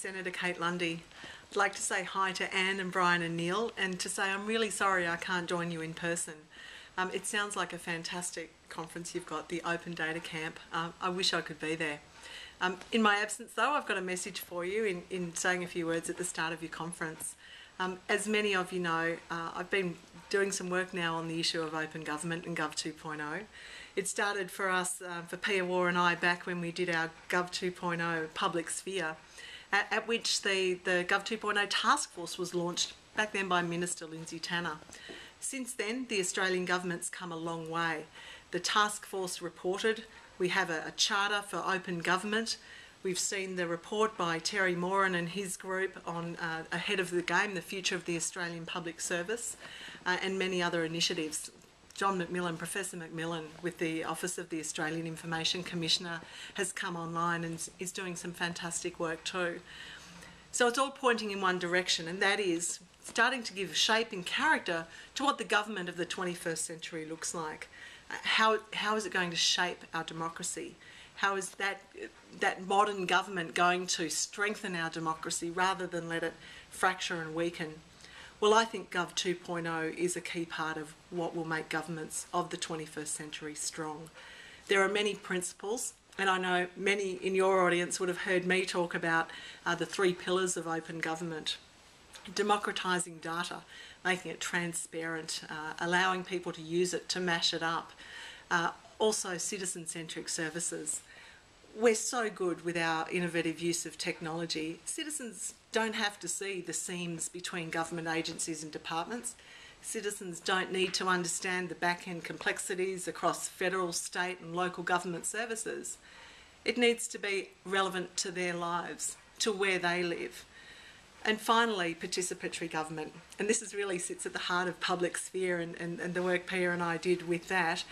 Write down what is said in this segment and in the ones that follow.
Senator Kate Lundy. I'd like to say hi to Anne and Brian and Neil, and to say I'm really sorry I can't join you in person. It sounds like a fantastic conference you've got, the Open Data Camp. I wish I could be there. In my absence though, I've got a message for you in saying a few words at the start of your conference. As many of you know, I've been doing some work now on the issue of open government and Gov 2.0. It started for us, for Pia Waugh and I, back when we did our Gov 2.0 public sphere, at which the Gov 2.0 task force was launched back then by Minister Lindsay Tanner. Since then, the Australian government's come a long way. The task force reported, we have a charter for open government. We've seen the report by Terry Moran and his group on Ahead of the Game, the future of the Australian public service, and many other initiatives. John McMillan, Professor McMillan, with the Office of the Australian Information Commissioner, has come online and is doing some fantastic work too. So it's all pointing in one direction, and that is starting to give shape and character to what the government of the 21st century looks like. How is it going to shape our democracy? How is that modern government going to strengthen our democracy rather than let it fracture and weaken? Well, I think Gov 2.0 is a key part of what will make governments of the 21st century strong. There are many principles, and I know many in your audience would have heard me talk about the 3 pillars of open government. Democratising data, making it transparent, allowing people to use it, to mash it up. Also citizen-centric services. We're so good with our innovative use of technology. Citizens don't have to see the seams between government agencies and departments. Citizens don't need to understand the back-end complexities across federal, state and local government services. It needs to be relevant to their lives, to where they live. And finally, participatory government. And this really sits at the heart of public sphere and the work Pia and I did with that.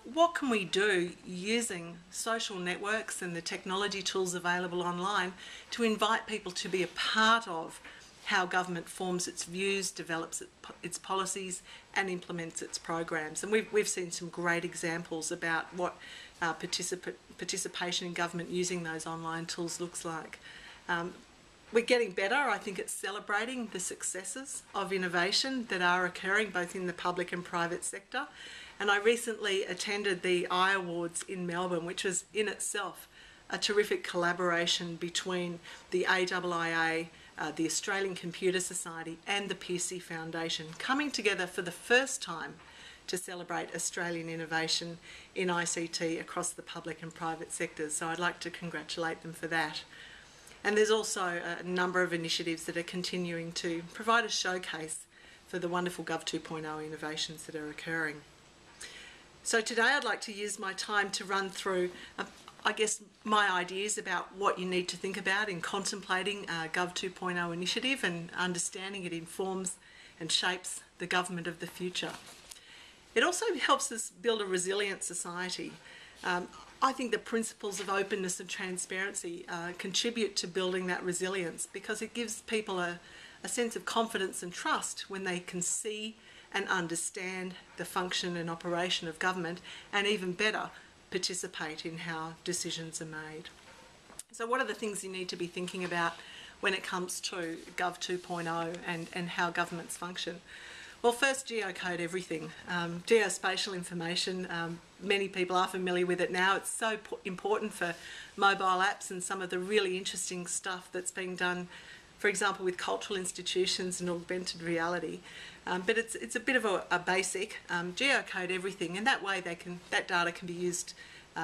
What can we do using social networks and the technology tools available online to invite people to be a part of how government forms its views, develops its policies and implements its programs? And we've seen some great examples about what participation in government using those online tools looks like. We're getting better, I think, at celebrating the successes of innovation that are occurring both in the public and private sector. And I recently attended the iAwards in Melbourne, which was in itself a terrific collaboration between the AIIA, the Australian Computer Society and the PC Foundation, coming together for the first time to celebrate Australian innovation in ICT across the public and private sectors. So I'd like to congratulate them for that. And there's also a number of initiatives that are continuing to provide a showcase for the wonderful Gov 2.0 innovations that are occurring. So today I'd like to use my time to run through, I guess, my ideas about what you need to think about in contemplating Gov 2.0 initiative and understanding it informs and shapes the government of the future. It also helps us build a resilient society. I think the principles of openness and transparency contribute to building that resilience, because it gives people a sense of confidence and trust when they can see and understand the function and operation of government, and even better, participate in how decisions are made. So what are the things you need to be thinking about when it comes to Gov 2.0 and how governments function? Well, first, geocode everything. Geospatial information, many people are familiar with it now. It's so important for mobile apps and some of the really interesting stuff that's being done, for example, with cultural institutions and augmented reality. But it's a bit of a basic. Geocode everything, and that way that data can be used,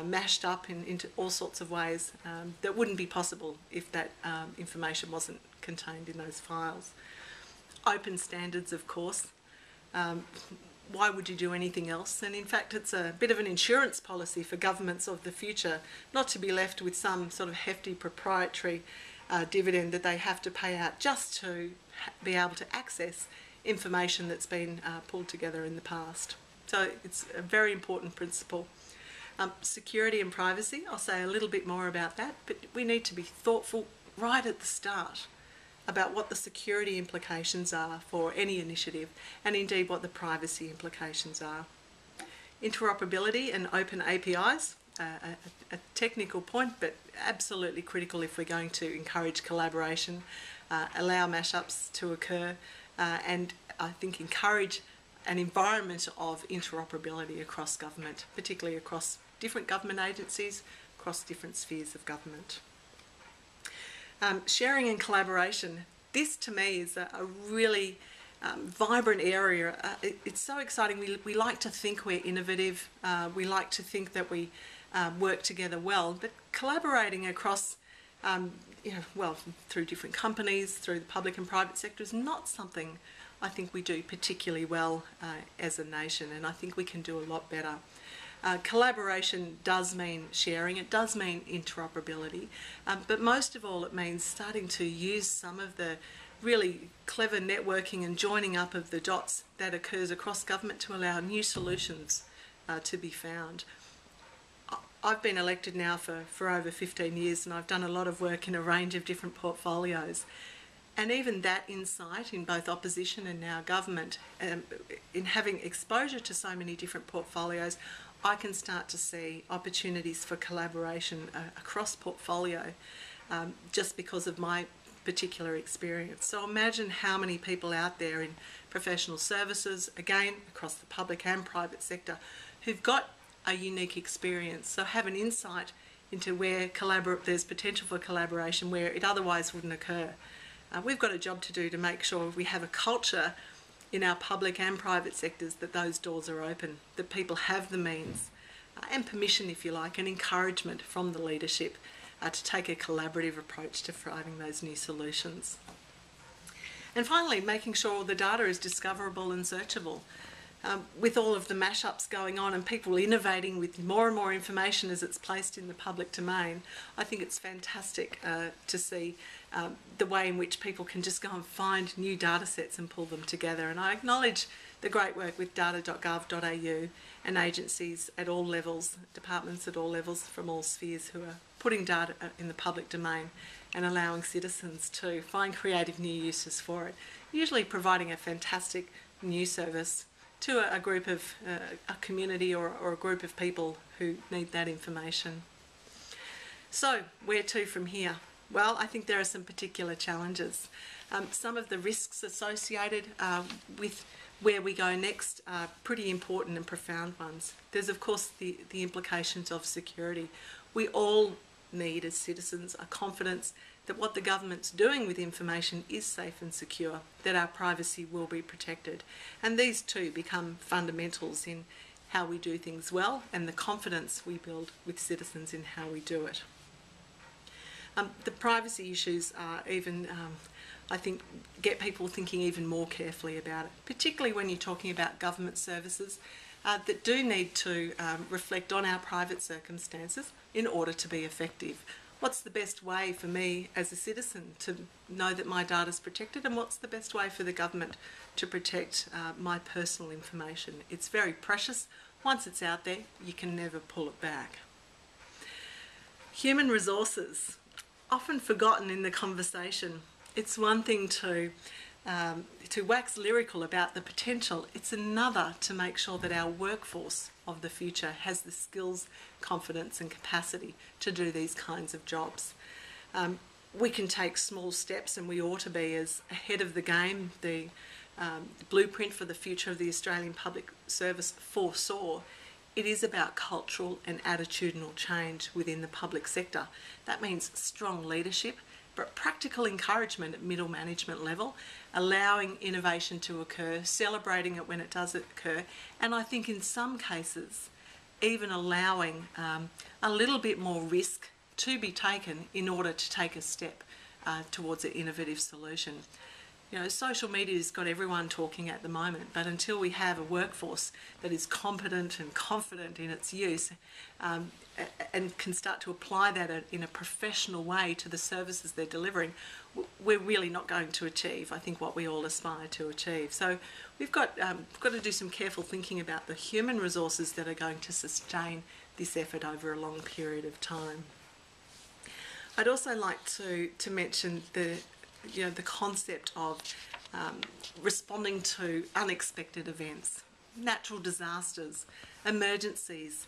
mashed up into all sorts of ways that wouldn't be possible if that information wasn't contained in those files. Open standards, of course. Why would you do anything else? And in fact, it's a bit of an insurance policy for governments of the future, not to be left with some sort of hefty proprietary dividend that they have to pay out just to be able to access information that's been pulled together in the past. So it's a very important principle. Security and privacy, I'll say a little bit more about that, but we need to be thoughtful right at the start about what the security implications are for any initiative, and indeed what the privacy implications are. Interoperability and open APIs. a technical point, but absolutely critical if we're going to encourage collaboration, allow mashups to occur, and I think encourage an environment of interoperability across government, particularly across different government agencies, across different spheres of government. Sharing and collaboration. This to me is a really vibrant area. It's so exciting. We like to think we're innovative. We like to think that we work together well, but collaborating across, well, through different companies, through the public and private sector is not something I think we do particularly well as a nation, and I think we can do a lot better. Collaboration does mean sharing, it does mean interoperability, but most of all it means starting to use some of the really clever networking and joining up of the dots that occurs across government to allow new solutions to be found. I've been elected now for over 15 years, and I've done a lot of work in a range of different portfolios. And even that insight in both opposition and now government, in having exposure to so many different portfolios, I can start to see opportunities for collaboration across portfolio just because of my particular experience. So imagine how many people out there in professional services, again across the public and private sector, who've got a unique experience, so have an insight into where there's potential for collaboration where it otherwise wouldn't occur. We've got a job to do to make sure we have a culture in our public and private sectors that those doors are open, that people have the means and permission, if you like, and encouragement from the leadership to take a collaborative approach to finding those new solutions. And finally, making sure the data is discoverable and searchable. With all of the mashups going on and people innovating with more and more information as it's placed in the public domain, I think it's fantastic to see the way in which people can just go and find new data sets and pull them together. And I acknowledge the great work with data.gov.au and agencies at all levels, departments at all levels from all spheres who are putting data in the public domain and allowing citizens to find creative new uses for it, usually providing a fantastic new service to a group of, a community or a group of people who need that information. So, where to from here? Well, I think there are some particular challenges. Some of the risks associated with where we go next are pretty important and profound ones. There's of course the implications of security. We all need as citizens a confidence that what the government's doing with information is safe and secure, that our privacy will be protected. And these two become fundamentals in how we do things well and the confidence we build with citizens in how we do it. The privacy issues are even, I think, get people thinking even more carefully about it, particularly when you're talking about government services that do need to reflect on our private circumstances in order to be effective. What's the best way for me as a citizen to know that my data is protected, and what's the best way for the government to protect my personal information? It's very precious. Once it's out there, you can never pull it back. Human resources, often forgotten in the conversation. It's one thing to wax lyrical about the potential. It's another to make sure that our workforce of the future has the skills, confidence and capacity to do these kinds of jobs. We can take small steps, and we ought to be as ahead of the game. The blueprint for the future of the Australian Public Service foresaw. It is about cultural and attitudinal change within the public sector. That means strong leadership, but practical encouragement at middle management level, allowing innovation to occur, celebrating it when it does occur, and I think in some cases even allowing a little bit more risk to be taken in order to take a step towards an innovative solution. You know, social media's got everyone talking at the moment, but until we have a workforce that is competent and confident in its use and can start to apply that in a professional way to the services they're delivering, we're really not going to achieve, I think, what we all aspire to achieve. So we've got to do some careful thinking about the human resources that are going to sustain this effort over a long period of time. I'd also like to mention the concept of responding to unexpected events, natural disasters, emergencies,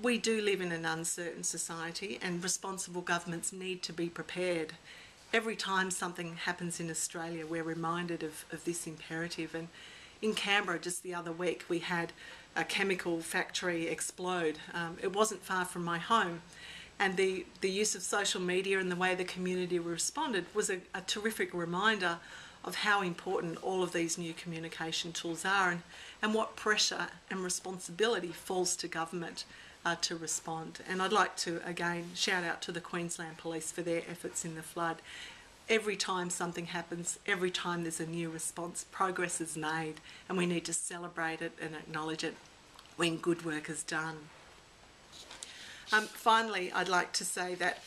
We do live in an uncertain society, and responsible governments need to be prepared. Every time something happens in Australia, we're reminded of this imperative. And in Canberra just the other week, we had a chemical factory explode. It wasn't far from my home. And the use of social media and the way the community responded was a terrific reminder of how important all of these new communication tools are, and what pressure and responsibility falls to government to respond. And I'd like to again shout out to the Queensland Police for their efforts in the flood. Every time something happens, every time there's a new response, progress is made, and we need to celebrate it and acknowledge it when good work is done. Finally, I'd like to say that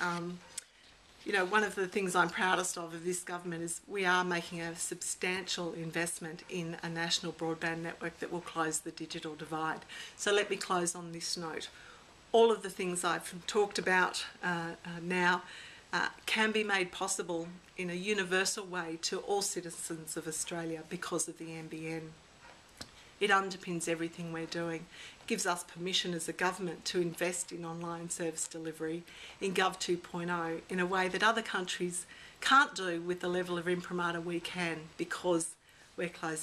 one of the things I'm proudest of this government is we are making a substantial investment in a national broadband network that will close the digital divide. So let me close on this note. All of the things I've talked about now can be made possible in a universal way to all citizens of Australia because of the NBN. It underpins everything we're doing. It gives us permission as a government to invest in online service delivery in Gov 2.0 in a way that other countries can't do with the level of imprimatur we can, because we're close.